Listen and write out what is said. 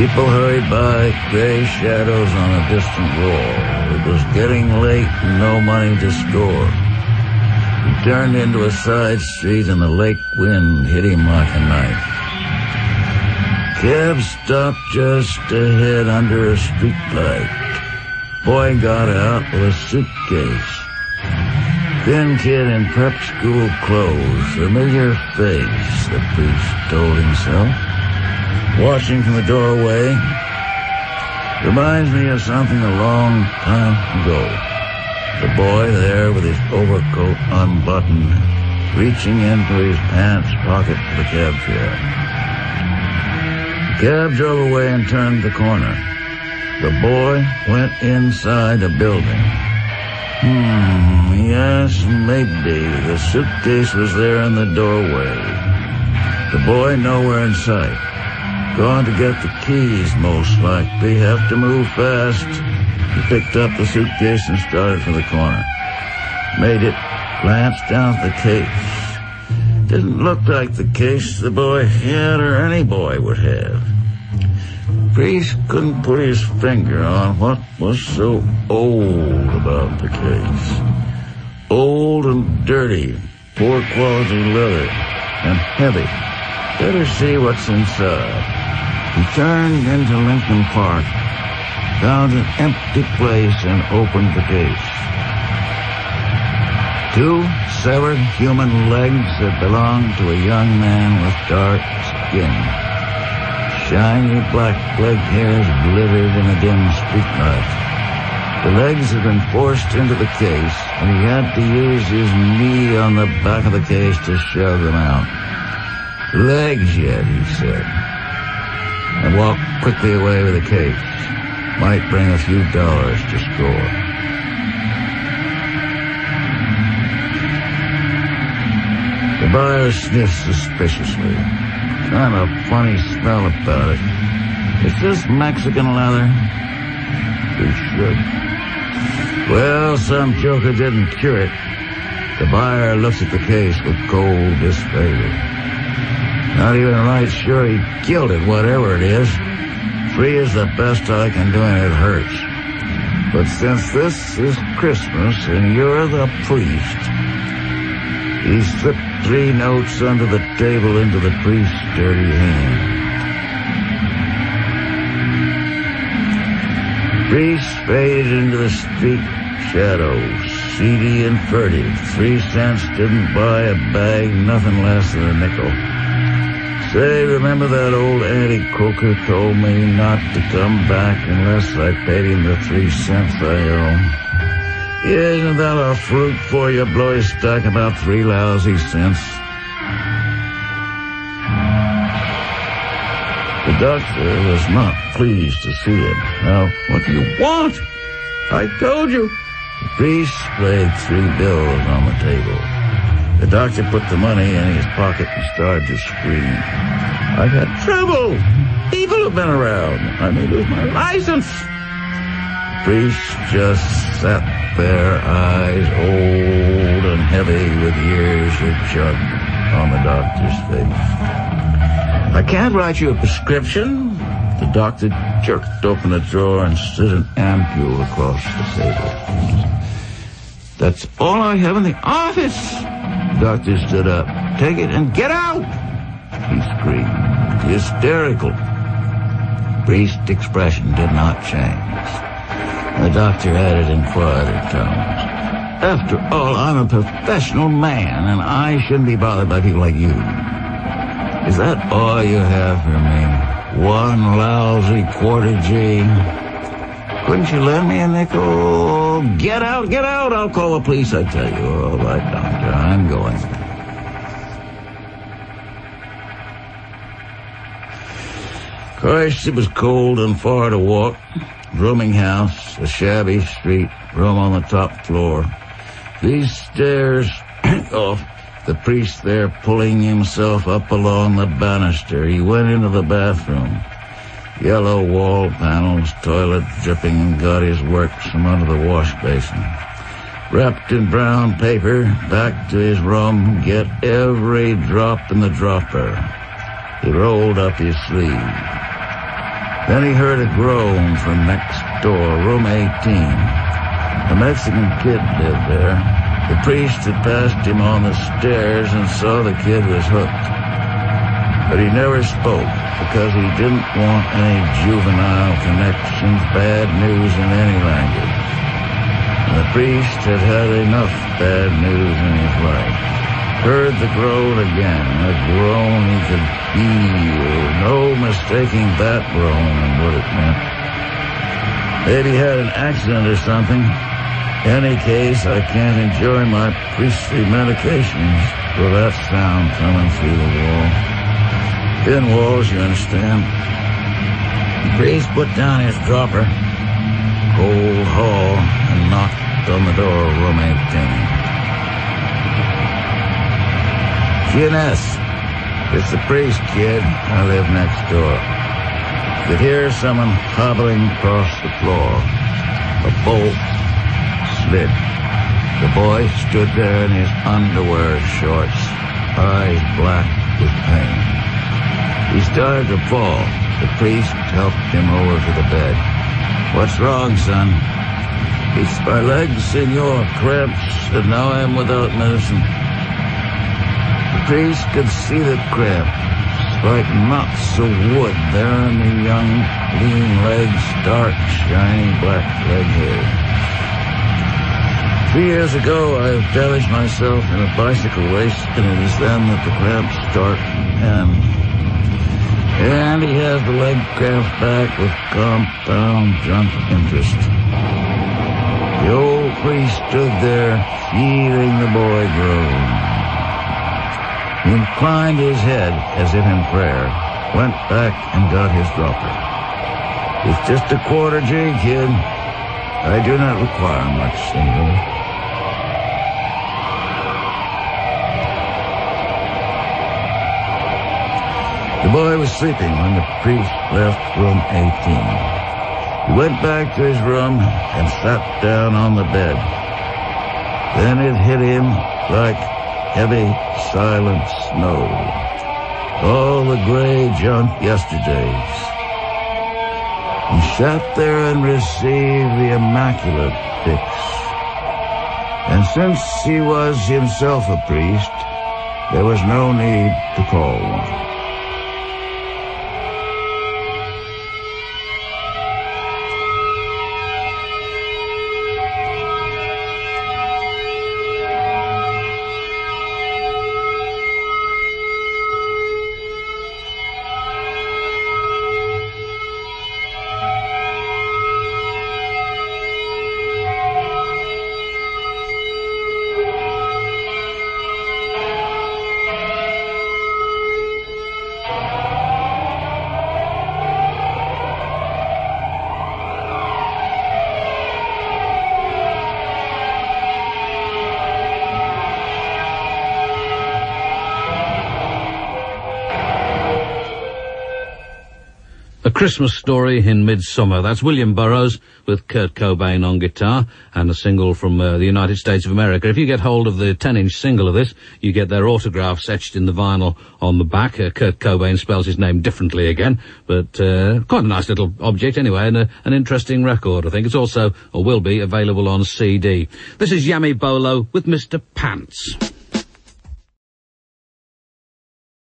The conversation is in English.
People hurried by, gray shadows on a distant wall. It was getting late and no money to score. He turned into a side street and the lake wind hit him like a knife. Cab stopped just ahead under a streetlight. Boy got out with a suitcase. Thin kid in prep school clothes, familiar face, the priest told himself. Watching from the doorway, reminds me of something a long time ago. The boy there with his overcoat unbuttoned, reaching into his pants pocket for the cab chair. The cab drove away and turned the corner. The boy went inside a building. Yes, maybe. The suitcase was there in the doorway. The boy nowhere in sight. Gone to get the keys, most likely. Have to move fast. He picked up the suitcase and started for the corner. Made it, glanced down at the case. Didn't look like the case the boy had or any boy would have. Priest couldn't put his finger on what was so old about the case. Old and dirty, poor quality leather, and heavy. Better see what's inside. He turned into Lincoln Park, found an empty place, and opened the case. 2 severed human legs that belonged to a young man with dark skin. Shiny black leg hairs glittered in the dim streetlight. The legs had been forced into the case, and he had to use his knee on the back of the case to shove them out. Legs yet, he said, and walked quickly away with the case. Might bring a few dollars to score. The buyer sniffed suspiciously. Kind of funny smell about it. Is this Mexican leather? He shrugged. Well, some joker didn't cure it. The buyer looks at the case with cold disfavor. Not even right sure he killed it, whatever it is. 3 is the best I can do, and it hurts. But since this is Christmas and you're the priest, he slipped 3 notes under the table into the priest's dirty hand. Priest faded into the street shadows, seedy and furtive. 3 cents didn't buy a bag, nothing less than a nickel. Say, remember that old Auntie Coker told me not to come back unless I paid him the 3 cents I owe? Isn't that a fruit for you? Blow his stack about 3 lousy cents. The doctor was not pleased to see him. Now, what do you want? I told you. The priest laid 3 bills on the table. The doctor put the money in his pocket and started to scream. I've had trouble. People have been around. I may lose my license. The priest just sat there, eyes old and heavy with years of jug on the doctor's face. I can't write you a prescription. The doctor jerked open a drawer and slid an ampule across the table. That's all I have in the office. The doctor stood up. Take it and get out! He screamed, hysterical. The priest's expression did not change. The doctor added in quieter tones, after all, I'm a professional man, and I shouldn't be bothered by people like you. Is that all you have for me? 1 lousy quarter G? Couldn't you lend me a nickel? Get out, get out! I'll call the police, I tell you. All right, doctor, I'm going. Christ, it was cold and far to walk. Rooming house, a shabby street, room on the top floor. These stairs off, the priest there pulling himself up along the banister. He went into the bathroom. Yellow wall panels, toilet dripping, and got his works from under the wash basin. Wrapped in brown paper, back to his room, get every drop in the dropper. He rolled up his sleeve. Then he heard a groan from next door, room 18. A Mexican kid lived there. The priest had passed him on the stairs and saw the kid was hooked. But he never spoke because he didn't want any juvenile connections, bad news in any language. And the priest had had enough bad news in his life. Heard the groan again, a groan he could feel. No mistaking that groan and what it meant. Maybe had an accident or something. Any case, I can't enjoy my priestly medications with that sound coming through the wall. Thin walls, you understand. The priest put down his dropper, cold hall, and knocked on the door of room 18. G&S, it's the priest, kid. I live next door. Could hear someone hobbling across the floor. A bolt slid. The boy stood there in his underwear shorts, eyes black with pain. He started to fall. The priest helped him over to the bed. What's wrong, son? It's my legs, senor. Cramps, and now I am without medicine. The priest could see the cramps, like knots of wood there in the young, lean legs, dark, shiny black leg hair. 3 years ago, I damaged myself in a bicycle race, and it is then that the cramps start and he has the leg cramps back with compound junk interest. The old priest stood there, feeling the boy groan. He inclined his head as if in prayer, went back and got his dropper. It's just a quarter G, kid. I do not require much, senor. The boy was sleeping when the priest left room 18. He went back to his room and sat down on the bed. Then it hit him like heavy, silent snow. All the gray junk yesterdays. He sat there and received the immaculate fix. And since he was himself a priest, there was no need to call one. A Christmas Story in Midsummer. That's William Burroughs with Kurt Cobain on guitar and a single from the United States of America. If you get hold of the 10-inch single of this, you get their autographs etched in the vinyl on the back. Kurt Cobain spells his name differently again, but quite a nice little object anyway, and an interesting record. I think it's also, or will be, available on CD. This is Yami Bolo with Mr. Pants.